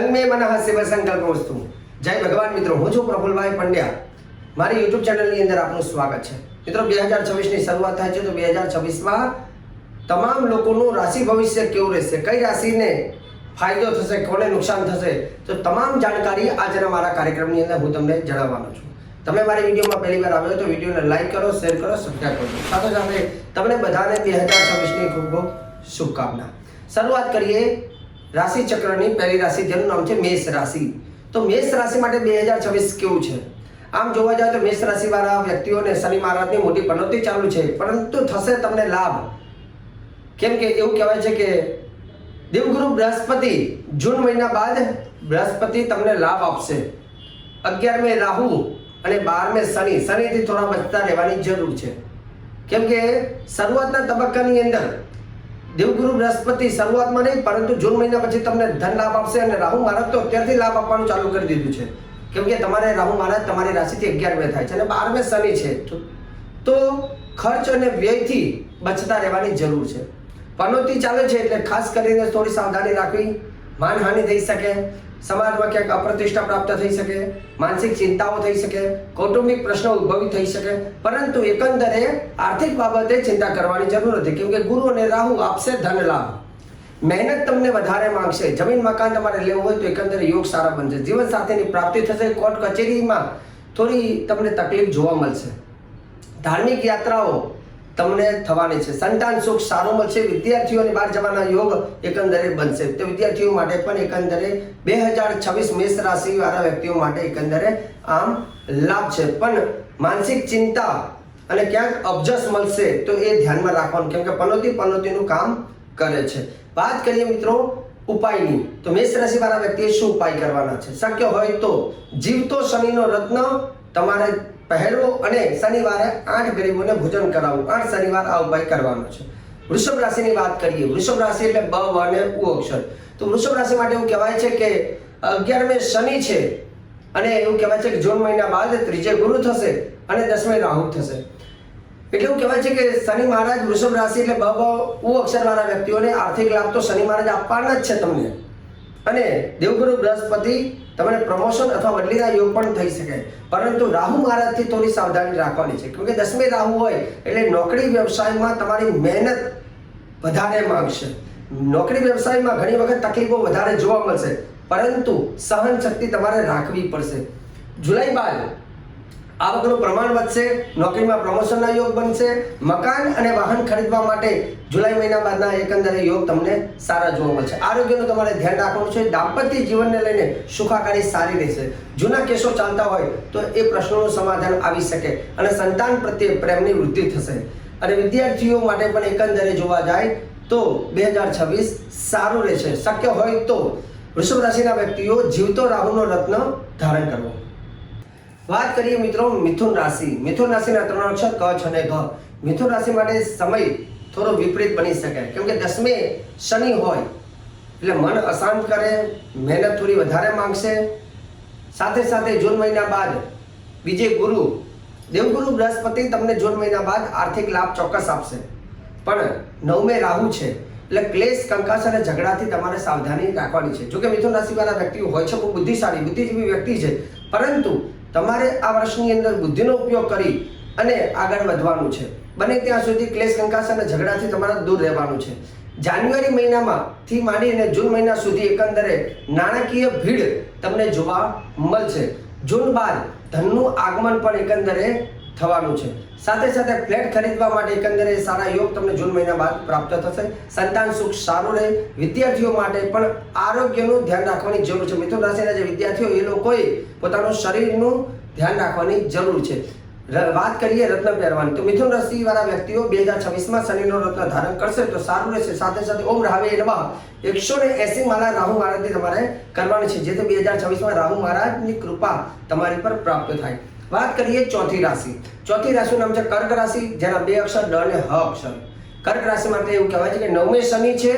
संग में मनः शिव संकल्पमस्तु। जय भगवान मित्रों, હું છું પ્રફુલભાઈ પંડ્યા। મારી YouTube ચેનલની અંદર આપનું સ્વાગત છે। મિત્રો 2026 ની શરૂઆત થાય છે તો 2026 માં તમામ લોકોનું રાશિ ભવિષ્ય કેવું રહેશે, કઈ રાશિને ફાયદો થશે, કોને નુકસાન થશે, તો તમામ જાણકારી આજના મારા કાર્યક્રમની અંદર હું તમને જણાવવાનો છું। તમે મારી વિડીયોમાં પહેલી વાર આવ્યો તો વિડીયોને લાઈક કરો, શેર કરો, સબસ્ક્રાઇબ કરો। સાથે સાથે તમને બધાને 2026 ની ખૂબ ખૂબ શુભકામના। શરૂઆત કરીએ રાશિ ચક્રની પહેલી રાશિ, જેનું નામ છે મેષ રાશિ। તો મેષ રાશિ માટે 2026 કેવું છે? આમ જોવા જાય તો મેષ રાશિ વાળા વ્યક્તિઓને શનિ મહારાજની મોટી પનોતી ચાલુ છે, પરંતુ થશે તમને લાભ। કેમ કે એવું કહેવાય છે કે દેવગુરુ બૃહસ્પતિ જૂન મહિના બાદ બૃહસ્પતિ તમને લાભ આપશે। 11મે રાહુ અને 12મે શનિ, શનિથી થોડા બચતા રહેવાની જરૂર છે। કેમ કે શરૂઆતના તબક્કાની અંદર દેવગુરુ બૃહસ્પતિ શરૂઆતમાં નહીં પરંતુ જૂન મહિના પછી તમને ધન લાભ આપશે, અને રાહુ મહારાજ તો અત્યારથી લાભ આપવાનું ચાલુ કરી દીધું છે। કેમ કે તમારે રાહુ મહારાજ તમારી રાશિથી 11મે થાય છે અને 12મે શનિ છે, તો ખર્ચ અને વ્યયથી બચતા રહેવાની જરૂર છે। પનોતી ચાલે છે એટલે ખાસ કરીને થોડી સાવધાની રાખવી। માનહાનિ થઈ શકે, સમાજમાં ક્યાંક અપ્રતિષ્ઠા પ્રાપ્ત થઈ શકે, માનસિક ચિંતાઓ થઈ શકે, કૌટુંબિક પ્રશ્નો ઉદ્ભવી થઈ શકે, પરંતુ એકંદરે આર્થિક બાબતે ચિંતા કરવાની જરૂર નથી। કેમ કે ગુરુ અને રાહુ આપશે ધન લાભ। મહેનત તમને વધારે માંગશે। જમીન મકાન તમારે લેવું હોય તો એકંદરે યોગ સારા બનશે। જીવન સાથીની પ્રાપ્તિ થશે। કોર્ટ કચેરીમાં થોડી તમને તકલીફ જોવા મળશે। ધાર્મિક યાત્રાઓ તમને થવાની છે। સંતાન સુખ સારું મળશે। વિદ્યાર્થીઓને બહાર જવાના યોગ એકંદરે બનશે। તો વિદ્યાર્થીઓ માટે પણ એકંદરે 2026 મેષ રાશિ વાળા વ્યક્તિઓ માટે એકંદરે આમ લાભ છે, પણ માનસિક ચિંતા અને ક્યાંક અબજસ મળશે તો એ ધ્યાનમાં રાખવાનું, કેમ કે પનોતીનું કામ કરે છે। વાત કરીએ મિત્રો ઉપાયની, તો મેષ રાશિ વાળા વ્યક્તિએ શું ઉપાય કરવાના છે? શક્ય હોય તો જીવતો શનિનો રત્ન તમારે પહેરવો અને શનિવારે 8 ગરીબોને ભોજન કરાવવું। 8 શનિવાર આ ઉપાય કરવાનો છે। વૃષભ રાશિની વાત કરીએ। વૃષભ રાશિ એટલે બ, વ અને ઉ અક્ષર। તો વૃષભ રાશિ માટે એવું કહેવાય છે કે 11મે શનિ છે, અને એવું કહેવાય છે કે જૂન મહિના બાદ 3જે ગુરુ થશે અને 10મે રાહુ થશે। એટલે એવું કહેવાય છે કે શનિ મહારાજ વૃષભ રાશિ એટલે બ, વ, ઉ અક્ષર વાળા વ્યક્તિઓને આર્થિક લાભ તો શનિ મહારાજ આપવાના જ છે તમને, અને દેવગુરુ બૃહસ્પતિ તમને પ્રમોશન અથવા બદલીના યોગ પણ થઈ શકે, પરંતુ રાહુ મહારાજથી થોડી સાવધાની રાખવાની છે। કેમ કે 10મે રાહુ હોય એટલે નોકરી વ્યવસાયમાં તમારી મહેનત વધારે માંગશે। નોકરી વ્યવસાયમાં ઘણી વખત તકલીફો વધારે જોવા મળશે, પરંતુ સહન શક્તિ તમારે રાખવી પડશે। જુલાઈ બાદ આવકનું પ્રમાણ વધશે, નોકરીમાં પ્રમોશનના યોગ બનશે। મકાન અને વાહન ખરીદવા માટે જુલાઈ મહિના બાદના એકંદરે યોગ તમને સારા જોવા મળશે। આરોગ્યનું તમારે ધ્યાન રાખવાનું છે। દાંપત્ય જીવનને લઈને સુખાકારી સારી રહેશે। જૂના કેસો ચાલતા હોય તો એ પ્રશ્નોનું સમાધાન આવી શકે, અને સંતાન પ્રત્યે પ્રેમની વૃદ્ધિ થશે। અને વિદ્યાર્થીઓ માટે પણ એકંદરે જોવા જાય તો 2026 સારું રહેશે। શક્ય હોય તો વૃષભ રાશિના વ્યક્તિઓ જીવતો રાહુનો રત્ન ધારણ કરવો। વાત કરીએ મિત્રો મિથુન રાશિ। મિથુન રાશિના 3 અક્ષર ક, છ અને ઘ। મિથુન રાશિ માટે સમય થોડો વિપરીત બની શકે, કેમ કે 10મે શનિ હોય એટલે મન અશાંત કરે, મહેનત થોડી વધારે માંગશે। સાથે સાથે જૂન મહિના બાદ બીજે ગુરુ દેવગુરુ બૃહસ્પતિ તમને જૂન મહિના બાદ આર્થિક લાભ ચોક્કસ આપશે, પણ 9મે રાહુ છે એટલે ક્લેશ, કંકાસ અને ઝઘડાથી તમારે સાવધાની રાખવાની છે। જોકે મિથુન રાશિ વાળા વ્યક્તિઓ હોય છે બહુ બુદ્ધિશાળી, બુદ્ધિજીવી વ્યક્તિ છે, પરંતુ તમારે આ વર્ષની અંદર બુદ્ધિનો ઉપયોગ કરી અને આગળ વધવાનું છે। બને ત્યાં સુધી ક્લેશ, કંકાસ અને ઝઘડાથી તમારે દૂર રહેવાનું છે। જાન્યુઆરી મહિનામાંથી માંડીને જૂન મહિના સુધી એકંદરે નાણાકીય ભીડ તમને જોવા મળશે। જૂન બાદ ધનનું આગમન પણ એકંદરે થવાનું છે। સાથે સાથે ફ્લેટ ખરીદવા માટે એકંદરે સારા યોગ તમને જૂન મહિના બાદ પ્રાપ્ત થશે। સંતાન સુખ સારું રહે। વિદ્યાર્થીઓ માટે પણ આરોગ્યનું ધ્યાન રાખવાની જરૂર છે। મિથુન રાશિના જે વિદ્યાર્થીઓ એ લોકોએ પોતાનું શરીરનું ધ્યાન રાખવાની જરૂર છે। વાત કરીએ રત્ન પહેરવાની, તો મિથુન રાશિ વાળા વ્યક્તિઓ 2026માં શનિનો રત્ન ધારણ કરશે તો સારું રહેશે। સાથે સાથે ઓમ રાહવે નમઃ 180 માળા રાહુ મહારાજની તમારે કરવાની છે, જેથી 2026માં રાહુ મહારાજની કૃપા તમારી પર પ્રાપ્ત થાય। વાત કરીએ ચોથી રાશિ। ચોથી રાશિનું નામ છે કર્ક રાશિ, જેના 2 અક્ષર ડ અને હ અક્ષર। કર્ક રાશિ માટે એવું કહેવાય છે કે 9મે શનિ છે,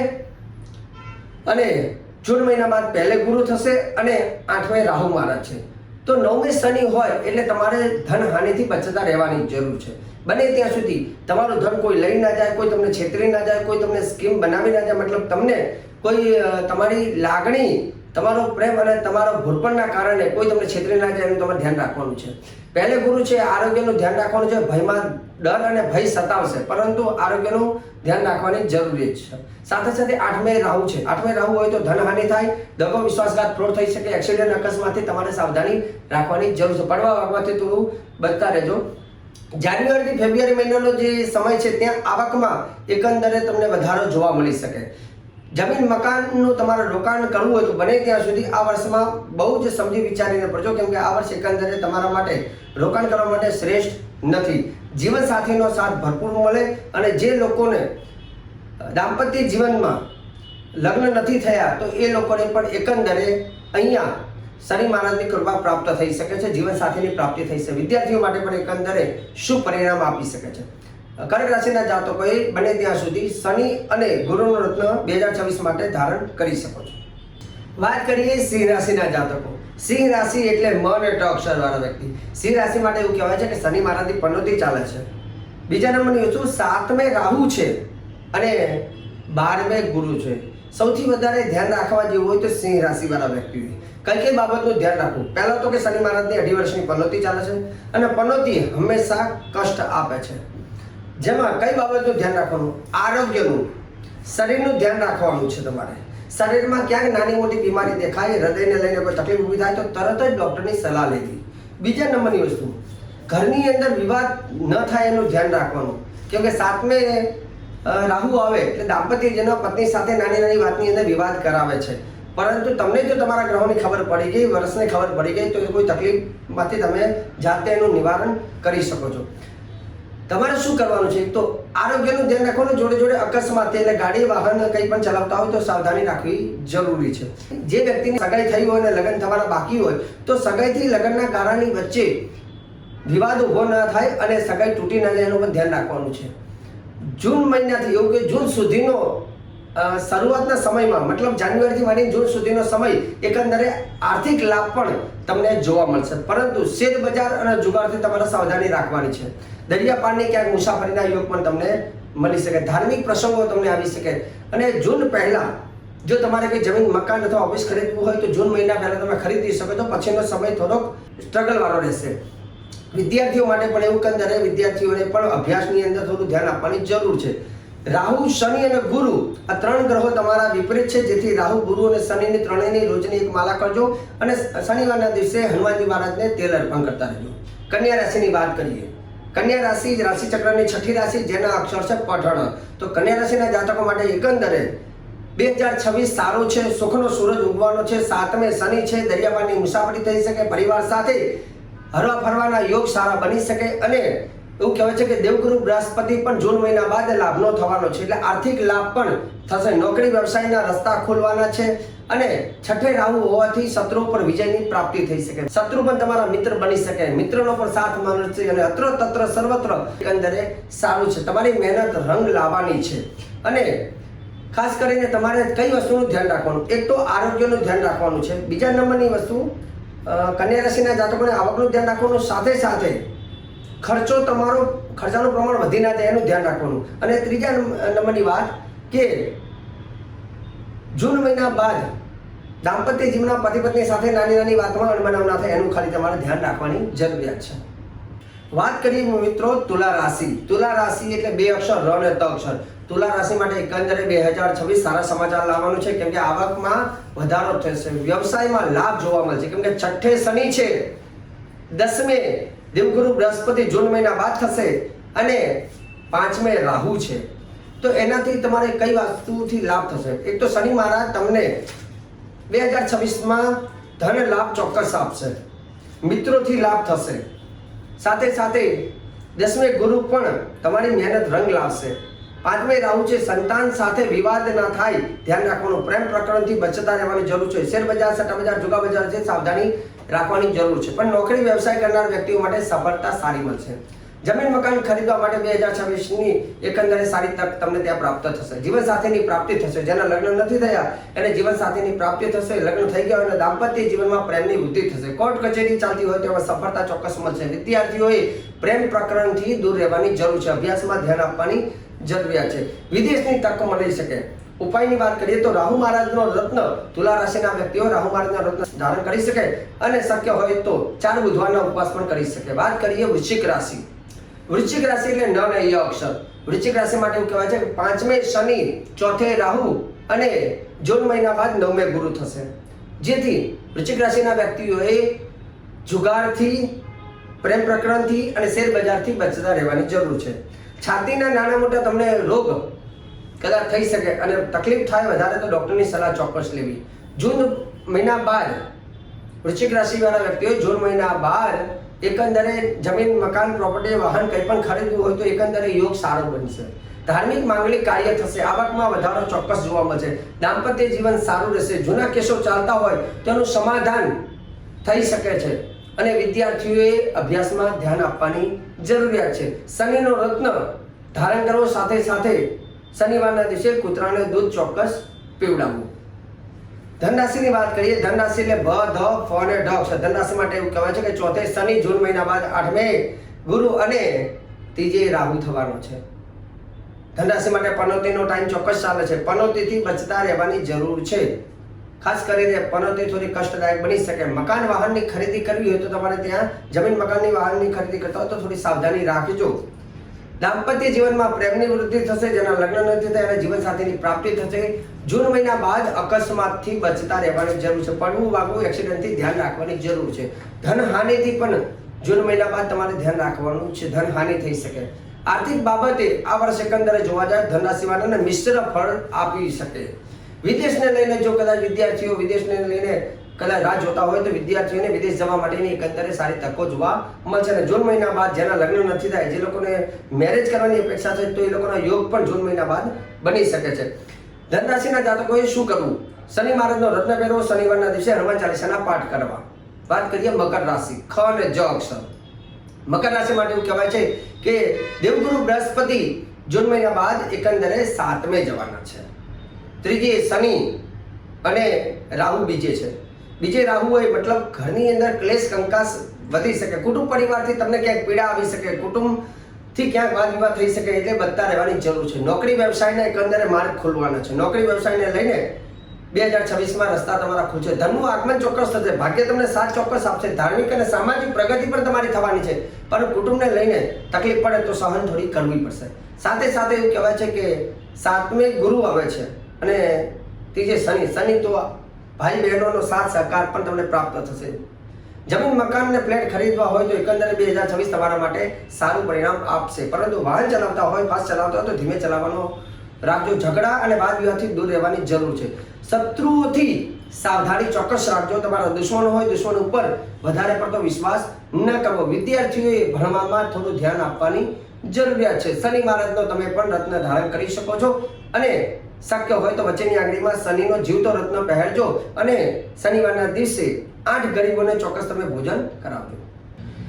અને જૂન મહિના બાદ પહેલે ગુરુ થશે અને 8મે રાહુ મહારાજ છે। તો 9મે શનિ હોય એટલે તમારે ધન હાનિથી બચતા રહેવાની જરૂર છે। બને ત્યાં સુધી તમારું ધન કોઈ લઈ ના જાય, કોઈ તમને છેતરી ના જાય, કોઈ તમને સ્કીમ બનાવી ના જાય, મતલબ તમને કોઈ તમારી લાગણી તમારો પ્રેમ અને તમારો ભૂલપણના કારણે કોઈ તમને છેતરી ના જાય એનું તમારે ધ્યાન રાખવાનું છે. પહેલે ગુરુ છે આરોગ્યનું ધ્યાન રાખવાનું છે. ભયમાં ડર અને ભય સતાવશે, પરંતુ આરોગ્યનું ધ્યાન રાખવાની જરૂરી છે. સાથે સાથે આઠમે રાહુ છે. આઠમે રાહુ હોય તો ધનહાનિ થાય, દગો, વિશ્વાસઘાત, ફ્રોડ થઈ શકે, એક્સિડન્ટ, અકસ્માતથી તમારે સાવધાની રાખવાની જરૂર છે. પડવા વાગવાથી થોડું બચતા રહેજો. જાન્યુઆરીથી ફેબ્રુઆરી મહિનાનો જે સમય છે ત્યાં આવકમાં એકંદરે તમને વધારો જોવા મળી શકે. જમીન મકાનનું તમારે રોકાણ કરવું હોય તો બને ત્યાં સુધી આ વર્ષમાં બહુ જ સમજી વિચારીને પડજો, કેમ કે આ વર્ષ એકંદરે તમારા માટે રોકાણ કરવા માટે શ્રેષ્ઠ નથી. જીવનસાથીનો સાથ ભરપૂર મળે અને જે લોકોને દાંપત્ય જીવનમાં લગ્ન નથી થયા તો એ લોકોને પણ એકંદરે અહીંયા શનિ મહારાજની કૃપા પ્રાપ્ત થઈ શકે છે, જીવનસાથીની પ્રાપ્તિ થઈ શકે. વિદ્યાર્થીઓ માટે પણ એકંદરે શુભ પરિણામ આપી શકે છે. કર્ક રાશિના જાતકોએ બને ત્યાં સુધી શનિ અને ગુરુનું રત્ન 2026 માટે ધારણ કરી શકો છો. વાત કરીએ સિંહ રાશિના જાતકો. સિંહ રાશિ એટલે મ અને ટ અક્ષરવાળા વ્યક્તિ. સિંહ રાશિ માટે એવું કહેવાય છે કે શનિ મહારાજની પનોતી ચાલે છે. બીજા નંબરની વસ્તુ 7મે રાહુ છે અને 12મે ગુરુ છે. સૌથી વધારે ધ્યાન રાખવા જેવું હોય તો સિંહ રાશિવાળા વ્યક્તિએ કઈ બાબતનું ધ્યાન રાખવું. પહેલા તો કે શનિ મહારાજની 2.5 વર્ષની પનોતી ચાલે છે અને પનોતી હંમેશા કષ્ટ આપે છે. જેમાં કઈ બાબતનું ધ્યાન રાખવાનું? આરોગ્યનું, શરીરનું ધ્યાન રાખવાનું છે. તમારે શરીરમાં ક્યાંક નાની મોટી બીમારી દેખાય, હૃદયને લઈને કોઈ તકલીફ ઊભી થાય તો તરત જ ડૉક્ટરની સલાહ લેવી. બીજા નંબરની વસ્તુ, ઘરની અંદર વિવાદ ન થાય એનું ધ્યાન રાખવાનું, કેમ કે 7મે રાહુ આવે એટલે દાંપત્યજનો પત્ની સાથે નાની નાની વાતની અંદર વિવાદ કરાવે છે. પરંતુ તમને જો તમારા ગ્રહોની ખબર પડી ગઈ, વર્ષની ખબર પડી ગઈ, તો કોઈ તકલીફમાંથી તમે જાતે એનું નિવારણ કરી શકો છો. તમારે શું કરવાનું છે? તો આરોગ્યનું ધ્યાન રાખવાનું, જોડે જોડે અકસ્માત એટલે ગાડી વાહન કંઈ પણ ચલાવતા હોય તો સાવધાની રાખવી જરૂરી છે. જે વ્યક્તિની સગાઈ થઈ હોય અને લગ્ન થવાના બાકી હોય તો સગાઈથી લગ્નના ગાળાની વચ્ચે વિવાદ ઊભો ન થાય અને સગાઈ તૂટી ન જાય એનું પણ ધ્યાન રાખવાનું છે. જૂન મહિનાથી એવું કે જૂન સુધીનો શરૂઆતના સમયમાં, મતલબ જાન્યુઆરીથી માંડીને જૂન સુધીનો સમય એકંદરે આર્થિક લાભ પણ તમને જોવા મળશે, પરંતુ શેર બજાર અને જુગારથી તમારે સાવધાની રાખવાની છે. દરિયાપારની ક્યાંક મુસાફરીના યોગ પણ તમને મળી શકે. ધાર્મિક પ્રસંગો તમને આવી શકે. અને જૂન પહેલા જો તમારે કોઈ જમીન, મકાન અથવા ઓફિસ ખરીદવું હોય તો જૂન મહિના પહેલા તમે ખરીદી શકો છો. પછીનો સમય થોડોક સ્ટ્રગલ વાળો રહેશે. વિદ્યાર્થીઓ માટે પણ એવું કંદરે વિદ્યાર્થીઓને પણ અભ્યાસની અંદર થોડું ધ્યાન આપવાની જરૂર છે. રાહુ, શનિ અને ગુરુ આ 3 ગ્રહો તમારા વિપરીત છે, જેથી રાહુ, ગુરુ અને શનિની ત્રણેયની રોજની એક માલા કરજો અને શનિવારના દિવસે હનુમાનજી મહારાજને તેલ અર્પણ કરતા રહેજો. કન્યા રાશિની વાત કરીએ. કન્યા રાશિ રાશિચક્રની 6ઠી રાશિ, જેના અક્ષર છે પઠણ. તો કન્યા રાશિના જાતકો માટે એકંદરે 2026 સારું છે. સુખનો સૂરજ ઉગવાનો છે. 7મે શનિ છે. દરિયાપારની મુસાફરી થઈ શકે. પરિવાર સાથે હરવા ફરવાના યોગ સારા બની શકે અને એવું કહેવાય છે કે દેવગુરુ બૃહસ્પતિ પણ જૂન મહિના બાદ લાભનો થવાનો છે, એટલે આર્થિક લાભ પણ થશે. નોકરી વ્યવસાયના રસ્તા ખોલવાના છે અને 6ઠે રાહુ હોવાથી શત્રુ પર વિજયની પ્રાપ્તિ થઈ શકે. શત્રુ પણ તમારા મિત્ર બની શકે. મિત્રનો પણ સાથ મળશે અને અત્ર તત્ર સર્વત્ર એકંદરે સારું છે. તમારી મહેનત રંગ લાવવાની છે અને ખાસ કરીને તમારે કઈ વસ્તુનું ધ્યાન રાખવાનું? એક તો આરોગ્યનું ધ્યાન રાખવાનું છે. બીજા નંબરની વસ્તુ કન્યા રાશિના જાતકોને આવકનું ધ્યાન રાખવાનું, સાથે સાથે ખર્ચાનું પ્રમાણ વધી ના જાય એનું ધ્યાન રાખવાનું. અને ત્રીજા નંબરની વાત કે જૂન મહિના બાદ દાંપત્ય જીવનના પતિ પત્ની સાથે નાની નાની વાતમાં અણબનાવ ના થાય એનું ખાલી તમારે ધ્યાન રાખવાની જરૂરિયાત છે. વાત કરીએ મિત્રો તુલા રાશિ. તુલા રાશિ એટલે 2 અક્ષર ર અને ત અક્ષર. તુલા રાશિ માટે એકંદરે 2026 સારા સમાચાર લાવવાનું છે, કેમ કે આવકમાં વધારો થશે. વ્યવસાયમાં લાભ જોવા મળશે, કેમ કે 6ઠે શનિ છે, 10મે દેવગુરુ બૃહસ્પતિ જૂન મહિના બાદ થશે અને 5મે રાહુ છે. તો એનાથી તમારે કઈ વસ્તુથી લાભ થશે? એક તો શનિ મહારાજ તમને 2026માં ધન લાભ ચોક્કસ આપશે. મિત્રોથી લાભ થશે. સાથે સાથે 10મે ગુરુ પણ તમારી મહેનત રંગ લાવશે. 5મે રાહુ છે. સંતાન સાથે વિવાદ ના થાય ધ્યાન રાખવાનું. પ્રેમ પ્રકરણથી બચતા રહેવાની જરૂર છે. શેર બજાર, સટ્ટા બજાર, જુગાર બજાર છે સાવધાની રાખવાની જરૂર છે. પણ નોકરી વ્યવસાય કરનાર વ્યક્તિઓ માટે સફળતા સારી મળશે. જમીન મકાન ખરીદવા માટે 2026ની એકંદરે સારી તક તમને ત્યાં પ્રાપ્ત થશે. જીવનસાથીની પ્રાપ્તિ થશે. જેના લગ્ન નથી થયા એને જીવનસાથીની પ્રાપ્તિ થશે. લગ્ન થઈ ગયા અને દાંપત્ય જીવનમાં પ્રેમની વૃદ્ધિ થશે. કોર્ટ કચેરી ચાલતી હોય તેમાં સફળતા ચોક્કસ મળશે. વિદ્યાર્થીઓએ પ્રેમ પ્રકરણથી દૂર રહેવાની જરૂર છે. અભ્યાસમાં ધ્યાન આપવાની જરૂરિયાત છે. વિદેશની તક મળી શકે. ઉપાયની વાત કરીએ તો રાહુ મહારાજનો રત્ન તુલા રાશિના વ્યક્તિઓ રાહુ મહારાજના રત્ન ધારણ કરી શકે અને શક્ય હોય તો 4 બુધવારના ઉપવાસ પણ કરી શકે। વાત કરીએ વૃશ્ચિક રાશિ। વૃશ્ચિક રાશિ એટલે ન ને ય અક્ષર। વૃશ્ચિક રાશિ માટે એવું કહેવાય છે કે 5મે શનિ, 4થે રાહુ અને જૂન મહિના બાદ 9મે ગુરુ થશે, જેથી વૃશ્ચિક રાશિના વ્યક્તિઓએ જુગારથી, પ્રેમ પ્રકરણથી અને શેર બજારથી બચતા રહેવાની જરૂર છે। છાતીના નાના મોટા તમને રોગ કદાચ થઈ શકે અને તકલીફ થાય વધારે તો ડોક્ટરની સલાહ ચોક્કસ લેવી। જૂન મહિના બાદ વૃશ્ચિક રાશિવાળા વ્યક્તિઓ જૂન મહિના બાદ એકંદરે જમીન, મકાન, પ્રોપર્ટી, વાહન કંઈ પણ ખરીદવું હોય તો એકંદરે યોગ સારો બનશે। ધાર્મિક માંગલિક કાર્ય થશે, આવકમાં વધારો ચોક્કસ જોવા મળશે, દાંપત્ય જીવન સારું રહેશે, જૂના કેસો ચાલતા હોય તેનું સમાધાન થઈ શકે છે અને વિદ્યાર્થીઓએ અભ્યાસમાં ધ્યાન આપવાની જરૂરિયાત છે। શનિનો રત્ન ધારણ કરવો, સાથે સાથે શનિવારના દિવસે કૂતરાને દૂધ ચોક્કસ પીવડાવવું। ધન રાશિની વાત કરીએ। ધન રાશિ એટલે ભ, ધ, ફ અને ઢ અક્ષર। ધન રાશિ માટે એવું કહેવાય છે કે 4થે શનિ, જૂન મહિના બાદ 8મે ગુરુ અને 3જે રાહુ થવાનો છે। ધન રાશિ માટે પનોતીનો ટાઈમ ચોક્કસ ચાલે છે, પનોતીથી બચતા રહેવાની જરૂર છે। ખાસ કરીને પનોતી થોડી કષ્ટદાયક બની શકે। મકાન વાહનની ખરીદી કરવી હોય તો તમારે ત્યાં જમીન મકાનની વાહનની ખરીદી કરતા હોય તો થોડી સાવધાની રાખજો। દાંપત્ય જીવનમાં પ્રેમની વૃદ્ધિ થશે, જેના લગ્ન નથી થયા અને જીવનસાથીની પ્રાપ્તિ થશે। જૂન મહિના બાદ અકસ્માતથી બચતા રહેવાની જરૂર છે, પડવું વાગવું, એક્સિડન્ટથી ધ્યાન રાખવાની જરૂર છે। ધન હાનિથી પણ જૂન મહિના બાદ તમારે ધ્યાન રાખવાનું છે, ધન હાનિ થઈ શકે। આર્થિક બાબતે આ વર્ષ એકંદરે જોવા જાય ધન રાશિવાળાને મિશ્ર ફળ આપી શકે। વિદેશને લઈને જો કદાચ વિદ્યાર્થીઓ વિદેશને લઈને કદાચ રાહ જોતા હોય તો વિદ્યાર્થીઓને વિદેશ જવા માટેની એકંદરે સારી તકો જોવા મળશે। અને જૂન મહિના બાદ જેના લગ્ન નથી થાય, જે લોકોને મેરેજ કરવાની અપેક્ષા છે, તો એ લોકોના યોગ પણ જૂન મહિના બાદ બની શકે છે। ધન રાશિના જાતકોએ શું કરવું? શનિ મહારાજનો રત્ન પહેરવો, શનિવારના દિવસે હનુમાન ચાલીસાના પાઠ કરવા। વાત કરીએ મકર રાશિ। ખ અને જ અક્ષર। મકર રાશિ માટે એવું કહેવાય છે કે દેવગુરુ બૃહસ્પતિ જૂન મહિના બાદ એકંદરે 7મે જવાના છે। 3જે શનિ અને રાહુ બીજે છે। બીજે રાહુ હોય મતલબ ઘરની અંદર ક્લેશ કંકાસ વધી શકે, કુટુંબ પરિવારથી તમને ક્યાંક પીડા આવી શકે, કુટુંબથી ક્યાંક વાદ વિવાદ થઈ શકે, એટલે બચતા રહેવાની જરૂર છે। નોકરી વ્યવસાયના એકંદરે માર્ગ ખોલવાના છે। નોકરી વ્યવસાયને લઈને 2026માં રસ્તા તમારા ખુલશે। ધનનું આગમન ચોક્કસ થશે, ભાગ્ય તમને સાથ ચોક્કસ આપશે। ધાર્મિક અને સામાજિક પ્રગતિ પણ તમારી થવાની છે, પણ કુટુંબને લઈને તકલીફ પડે તો સહન થોડી કરવી પડશે। સાથે સાથે એવું કહેવાય છે કે 7મે ગુરુ આવે છે અને 3જે શનિ। શનિ તો ભાઈ બહેનોનો સાથ સહકાર પણ તમને પ્રાપ્ત થશે। જમીન, મકાન અને ફ્લેટ ખરીદવા હોય તો એકંદરે 2026 તમારા માટે સારું પરિણામ આપશે, પરંતુ વાહન ચલાવતા હોય, ફાસ્ટ ચલાવતા હોય તો ધીમે ચલાવવાનો રાખજો। ઝઘડા અને વાદ વિવાદથી દૂર રહેવાની જરૂર છે। શત્રુઓથી સાવધાની ચોક્કસ રાખજો। તમારા દુશ્મનો હોય, દુશ્મન ઉપર વધારે પડતો વિશ્વાસ ન કરવો। વિદ્યાર્થીઓએ ભણવામાં થોડું ધ્યાન આપવાની જરૂરિયાત છે। શનિ મહારાજનો તમે પણ રત્ન ધારણ કરી શકો છો અને શક્ય હોય તો વચ્ચેની આંગળીમાં શનિનો જીવતો રત્ન પહેરજો અને શનિવારના દિવસે 8 ગરીબોને ચોક્કસ તમે ભોજન કરાવજો।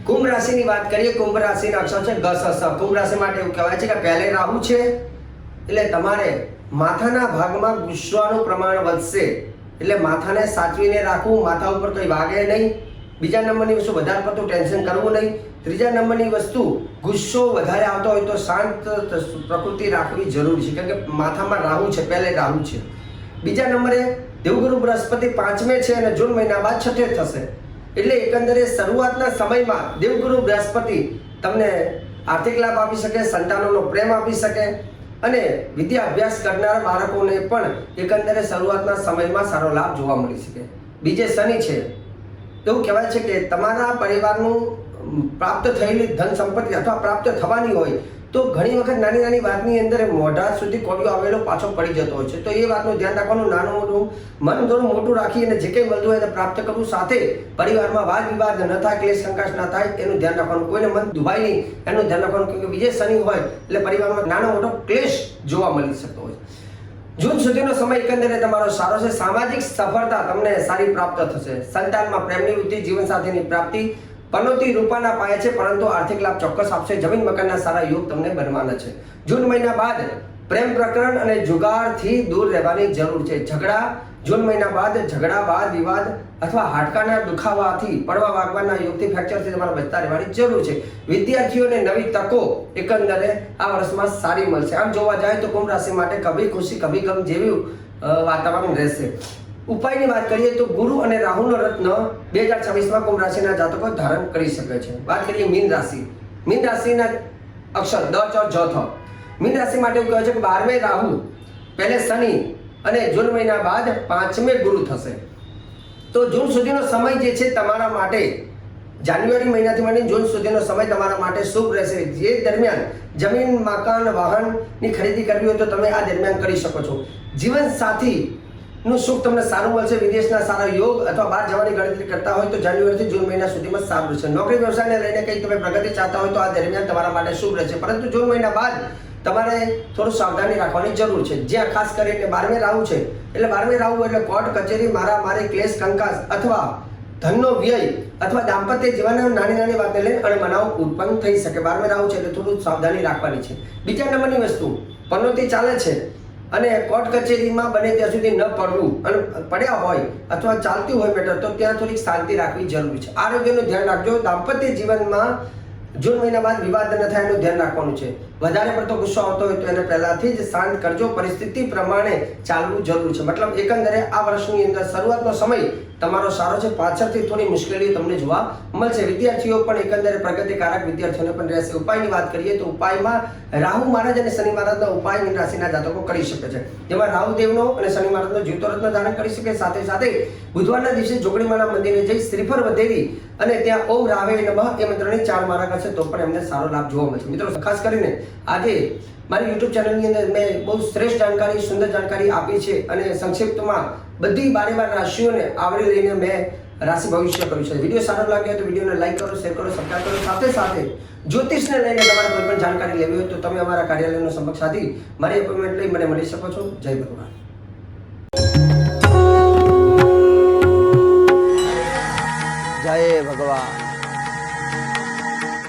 કુંભ રાશિની વાત કરીએ। કુંભ રાશિના અક્ષર છે ગ, સ, સ। કુંભ રાશિ માટે એવું કહેવાય છે કે પહેલે રાહુ છે એટલે તમારે માથાના ભાગમાં ગુસ્સાનું પ્રમાણ વધશે, એટલે માથાને સાચવીને રાખવું, માથા ઉપર કંઈ વાગે નહીં। બીજા નંબરની વસ્તુ વધારે પડતું ટેન્શન કરવું નહીં। ત્રીજા નંબરની વસ્તુ ગુસ્સો વધારે આવતો હોય તો શાંત પ્રકૃતિ રાખવી જરૂરી છે, કેમ કે માથામાં રાહુ છે, પહેલે રાહુ છે। બીજા નંબરે દેવગુરુ બૃહસ્પતિ 5મે છે અને જૂન મહિના બાદ 6થે થશે, એટલે એકંદરે શરૂઆતના સમયમાં દેવગુરુ બૃહસ્પતિ તમને આર્થિક લાભ આપી શકે, સંતાનોનો પ્રેમ આપી શકે અને વિદ્યા અભ્યાસ કરનાર બાળકોને પણ એકંદરે શરૂઆતના સમયમાં સારો લાભ જોવા મળી શકે। બીજે શનિ છે, એવું કહેવાય છે કે તમારા પરિવારનું પ્રાપ્ત થયેલી ધન સંપત્તિ અથવા પ્રાપ્ત થવાની હોય તો ઘણી વખત નાની નાની વાતની અંદર મોઢા સુધી કોડિયો આવેલો પાછો પડી જતો હોય છે, તો એ વાતનું ધ્યાન રાખવાનું। નાનું મોટું મન થોડું મોટું રાખી અને જે કંઈ મળતું હોય એને પ્રાપ્ત કરવું, સાથે પરિવારમાં વાદ વિવાદ ન થાય, ક્લેશ કંકાસ ન થાય એનું ધ્યાન રાખવાનું। કોઈને મન દુભાય નહીં એનું ધ્યાન રાખવાનું, કેમકે બીજે શનિ હોય એટલે પરિવારમાં નાનો મોટો ક્લેશ જોવા મળી શકતો હોય। જૂન સુધીનો સમય એકંદરે તમારો સારો છે। સામાજિક સફળતા તમને સારી પ્રાપ્ત થશે। સંતાનમાં પ્રેમની વૃદ્ધિ, જીવનસાથીની પ્રાપ્તિ, પનોતી રૂપાના પાયા છે, પરંતુ આર્થિક લાભ ચોક્કસ આપશે। જમીન મકાનના સારા યોગ તમને બનવાના છે। જૂન મહિના બાદ પ્રેમ પ્રકરણ અને જુગારથી દૂર રહેવાની જરૂર છે। ઝઘડા જૂન મહિના બાદ ઝઘડા, વાદ વિવાદ અથવા હાડકાના દુખાવાથી પડવા વાગવાના યોગથી ફ્રેક્ચરથી તમારે બચતા રહેવાની જરૂર છે. વિદ્યાર્થીઓને નવી તકો એકંદરે આ વર્ષમાં સારી મળશે. આમ જોવા જાય તો કુંભ રાશિ માટે કભી ખુશી કભી ગમ જેવું વાતાવરણ રહેશે. ઉપાયની વાત કરીએ તો ગુરુ અને રાહુનો રત્ન 2026માં કુંભ રાશિના જાતકો ધારણ કરી શકે છે. વાત કરીએ મીન રાશિ. મીન રાશિના અક્ષર દ ચ જ થ. મીન રાશિ માટે એવું કહે છે કે 12મે રાહુ, પહેલે શનિ અને જૂન મહિના બાદ 5મે ગુરુ થશે. તો જૂન સુધીનો સમય જે છે તમારા માટે, જાન્યુઆરી મહિનાથી માંડીને જૂન સુધીનો સમય તમારા માટે શુભ રહેશે. જે દરમિયાન જમીન, મકાન, વાહનની ખરીદી કરવી હોય તો તમે આ દરમિયાન કરી શકો છો. જીવન સાથીનું સુખ તમને સારું મળશે. વિદેશના સારા યોગ અથવા બહાર જવાની ગણતરી કરતા હોય તો જાન્યુઆરીથી જૂન મહિના સુધીમાં સારું રહેશે. નોકરી વ્યવસાયને લઈને કંઈક તમે પ્રગતિ ચાહતા હોય તો આ દરમિયાન તમારા માટે શુભ રહેશે. પરંતુ જૂન મહિના બાદ તમારે થોડું સાવધાની રાખવાની જરૂર છે. જ્યાં ખાસ કરીને 12મે રાહુ છે, એટલે 12મે રાહુ એટલે કોર્ટ કચેરી, મારામારી, ક્લેશ, કંકાસ અથવા ધનનો વ્યય અથવા દાંપત્ય જીવનની નાની વાતને લઈને અણબનાવ ઉત્પન્ન થઈ શકે. 12મે રાહુ છે એટલે થોડું સાવધાની રાખવાની છે. બીજા નંબરની વસ્તુ, પનોતી ચાલે છે અને કોર્ટ કચેરીમાં બને ત્યાં સુધી ન પડવું, અને પડ્યા હોય અથવા ચાલતી હોય મેટર તો ત્યાં થોડીક શાંતિ રાખવી જરૂરી છે. આરોગ્યનું ધ્યાન રાખજો. દાંપત્ય જીવનમાં જૂન મહિના બાદ વિવાદ ન થાય એનું ધ્યાન રાખવાનું છે. વધારે પડતો ગુસ્સો આવતો હોય તો એને પહેલાથી જ શાંત કરજો. પરિસ્થિતિ પ્રમાણે ચાલવું જરૂર છે. મતલબ એકંદરે આ વર્ષની અંદર શરૂઆતનો સમય તમારો સારો છે. પાછળથી થોડી મુશ્કેલીઓ તમને જોવા મળશે. વિદ્યાર્થીઓ પણ એકંદરે પ્રગતિકારક વિદ્યાર્થીઓને પણ રહેશે. ઉપાયની વાત કરીએ તો ઉપાયમાં રાહુ મહારાજ અને શનિ મહારાજનો ઉપાય મીન રાશિના જાતકો કરી શકે છે. જેમાં રાહુદેવનો અને શનિ મહારાજનો જીવતો રત્ન ધારણ કરી શકે. સાથે સાથે બુધવારના દિવસે જોગણીમાના મંદિરે જઈ શ્રીફળ વધેરી અને ત્યાં ઓમ રાવે નમઃ એ મંત્રની 4 માળા કરશે તો પણ એમને સારો લાભ જોવા મળશે. મિત્રો, ખાસ કરીને આજે મારી યુટ્યુબ ચેનલની અંદર મેં બહુ શ્રેષ્ઠ જાણકારી, સુંદર જાણકારી આપી છે અને સંક્ષિપ્તમાં બધી 12 રાશિઓને આવરી લઈને મેં રાશિ ભવિષ્ય કર્યું છે. વિડીયો સારો લાગ્યો તો વિડીયોને લાઈક કરો, શેર કરો, સબસ્ક્રાઇબ કરો. સાથે સાથે જ્યોતિષને લઈને તમારે કોઈ પણ જાણકારી લેવી હોય તો તમે અમારા કાર્યાલયનો સંપર્ક સાધી મારી એપોઇન્ટમેન્ટ લઈ મને મળી શકો છો. જય ભગવાન. જય ભગવાન.